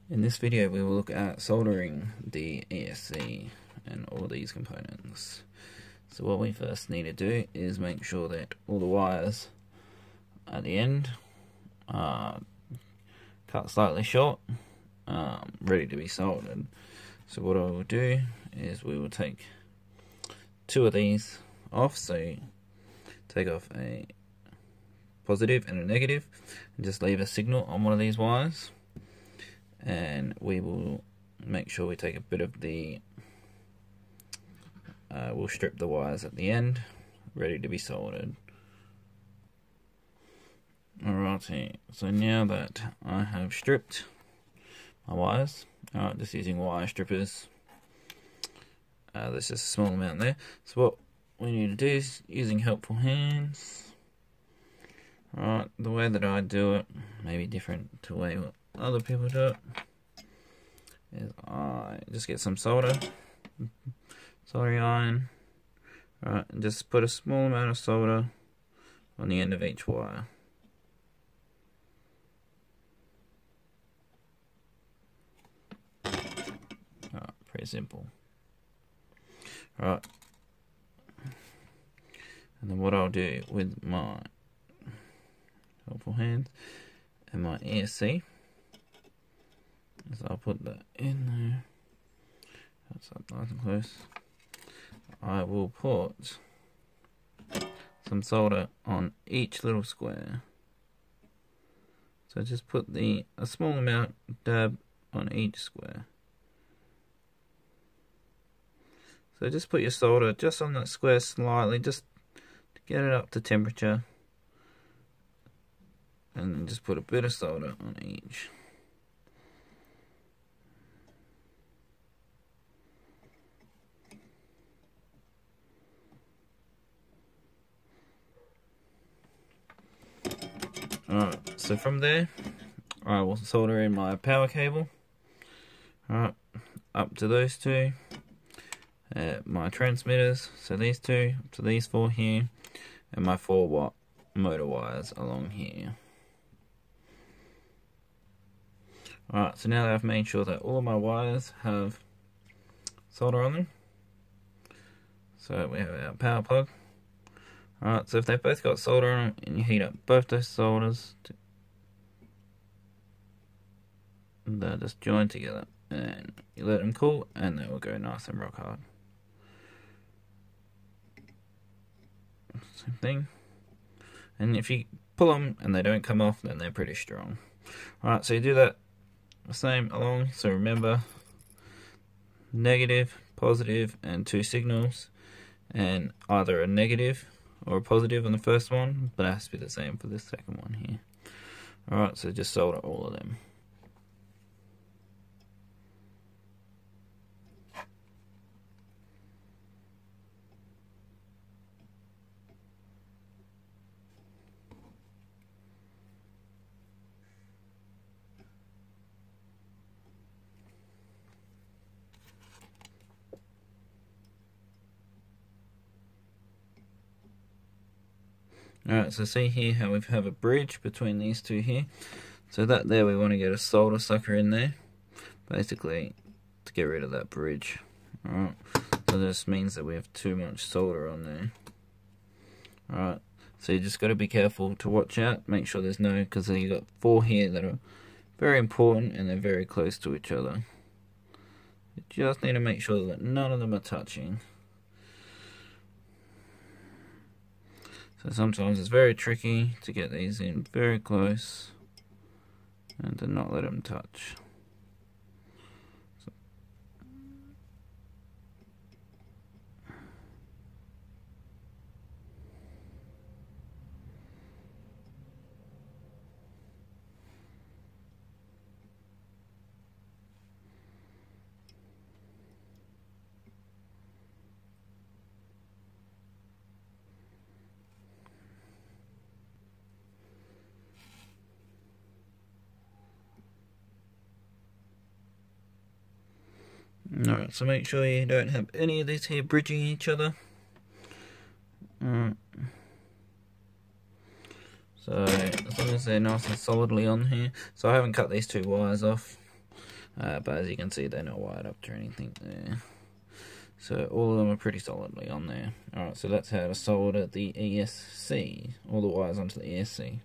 In this video we will look at soldering the ESC and all these components. So what we first need to do is make sure that all the wires at the end are cut slightly short, ready to be soldered. So what I will do is we will take two of these off, so take off a positive and a negative and just leave a signal on one of these wires, and we will make sure we take a bit of the we'll strip the wires at the end, ready to be soldered. Alrighty, so now that I have stripped my wires, just using wire strippers, there's just a small amount there. So what we need to do is, using helpful hands, right, the way that I do it may be different to the way other people do it, is I just get some soldering iron, right, and just put a small amount of solder on the end of each wire. Pretty simple. Right, and then what I'll do with my helpful hands and my ESC is I'll put that in there. That's up nice and close. I will put some solder on each little square. So just put a small amount, dab on each square. So just put your solder just on that square slightly, just to get it up to temperature. And then just put a bit of solder on each. Alright, so from there, I will solder in my power cable. Alright, up to those two. My transmitters, so these two, up to these four here, and my 4-watt motor wires along here. Alright, so now that I've made sure that all of my wires have solder on them, so we have our power plug. Alright, so if they've both got solder on them, and you heat up both those solders, they'll just join together, and you let them cool, and they will go nice and rock hard. Same thing. And if you pull them and they don't come off, then they're pretty strong. Alright, so you do that the same along. So remember, negative, positive, and two signals, and either a negative or a positive on the first one, but it has to be the same for this second one here. Alright, so just solder all of them. Alright, so see here how we have a bridge between these two here. So that there, we want to get a solder sucker in there, basically to get rid of that bridge. Alright, so this means that we have too much solder on there. Alright, so you just got to be careful to watch out, make sure there's no, because you got four here that are very important and they're very close to each other. You just need to make sure that none of them are touching. So sometimes it's very tricky to get these in very close and to not let them touch. Alright, so make sure you don't have any of these here bridging each other. So as long as they're nice and solidly on here. So I haven't cut these two wires off. but as you can see, they're not wired up to anything there. So all of them are pretty solidly on there. Alright, so that's how to solder the ESC, all the wires onto the ESC.